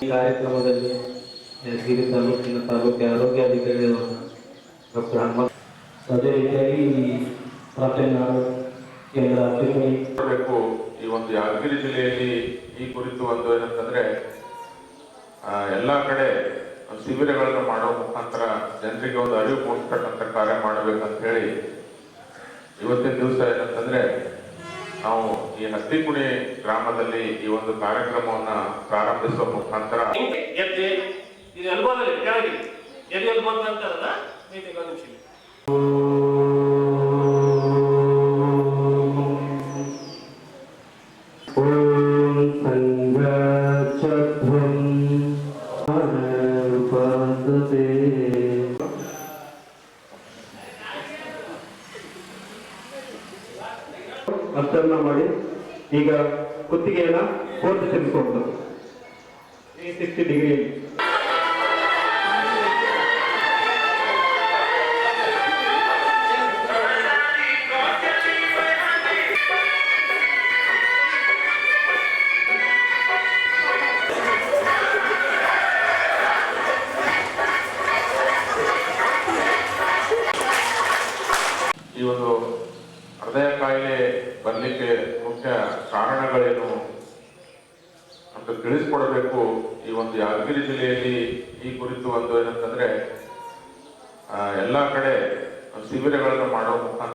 ಈ ಕಾರ್ಯಕ್ರಮದಲ್ಲಿ ಯಾದಗಿರಿ ತಾಲೂಕಿನ ತಾಲೂಕು ಆರೋಗ್ಯಾಧಿಕಾರಿಗಳಾದ ಡಾಕ್ಟರ್ ಹನುಮಂತ, ಅದೇ ರೀತಿಯಾಗಿ ಪ್ರಾಥಮಿಕ ಕೇಂದ್ರ ಬೇಕು. ಈ ಒಂದು ಯಾದಗಿರಿ ಜಿಲ್ಲೆಯಲ್ಲಿ ಈ ಕುರಿತು ಒಂದು ಏನಂತಂದ್ರೆ ಎಲ್ಲ ಕಡೆ ಶಿಬಿರಗಳನ್ನು ಮಾಡೋ ಮುಖಾಂತರ ಜನರಿಗೆ ಒಂದು ಅರಿವು ಮೂಡಿಸ್ತಕ್ಕಂಥ ಕಾರ್ಯ ಮಾಡಬೇಕಂತ ಹೇಳಿ ಇವತ್ತಿನ ದಿವಸ ಏನಂತಂದ್ರೆ ನಾವು ಈ ಹತ್ತಿಕುಣಿ ಗ್ರಾಮದಲ್ಲಿ ಈ ಒಂದು ಕಾರ್ಯಕ್ರಮವನ್ನ ಪ್ರಾರಂಭಿಸುವ ಮುಖಾಂತರ ಅಷ್ಟನ್ನ ಮಾಡಿ ಈಗ ಕುತ್ತಿಗೆಯನ್ನ ಕೋರ್ತು ತಿನ್ನಿಸ್ಕೊಂಡು 360 ಡಿಗ್ರಿ ಈ ಒಂದು ಹೃದಯ ಕಾಯಿಲೆ ಬರಲಿಕ್ಕೆ ಮುಖ್ಯ ಕಾರಣಗಳೇನು ಅಂತ ತಿಳಿಸ್ಕೊಡಬೇಕು. ಈ ಒಂದು ಯಾದಗಿರಿ ಜಿಲ್ಲೆಯಲ್ಲಿ ಈ ಕುರಿತು ಒಂದು ಏನಂತಂದ್ರೆ ಎಲ್ಲ ಕಡೆ ಶಿಬಿರಗಳನ್ನು ಮಾಡೋ ಮುಖಾಂತರ